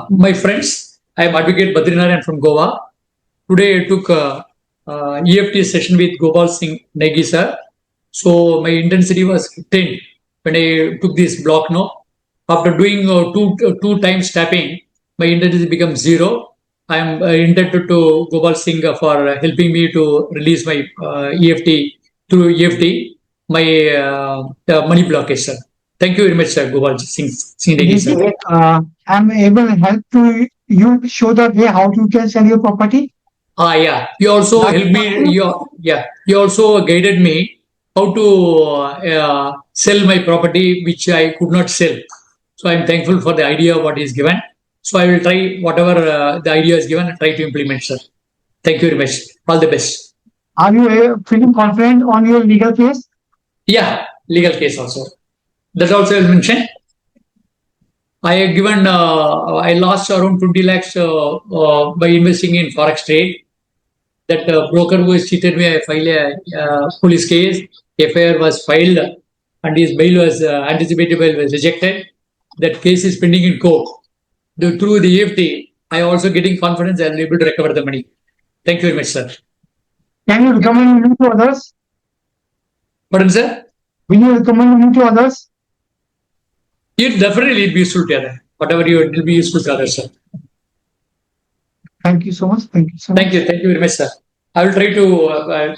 My friends, I am Advocate Badri Narayanan from Goa. Today I took EFT session with Gopal Singh Negi sir. So my intensity was 10 when I took this block. No, after doing two times tapping, my intensity becomes 0. I am indebted to Gopal Singh for helping me to release my EFT through EFT, my the money blockage, sir. Thank you very much, sir, Gopal Singh Negi sir. I'm able to help to you show the way how you can sell your property. Yeah. You also helped me. You also guided me how to sell my property, which I could not sell. So I'm thankful for the idea what is given. So I will try whatever the idea is given and try to implement, sir. Thank you very much. All the best. Are you feeling confident on your legal case? Yeah, legal case also. That also is mentioned. I have given. I lost around 20 lakhs by investing in forex trade. That broker who has cheated me, I filed a police case. FIR was filed, and his bail was anticipated bail was rejected. That case is pending in court. Through the EFT, I also getting confidence I will be able to recover the money. Thank you very much, sir. Can you recommend me to others? Pardon, sir? Will you recommend me to others? It definitely will be useful to others. Whatever you will be useful to others, sir. Thank you so much. Thank you so much. Thank you very much, sir. I will try to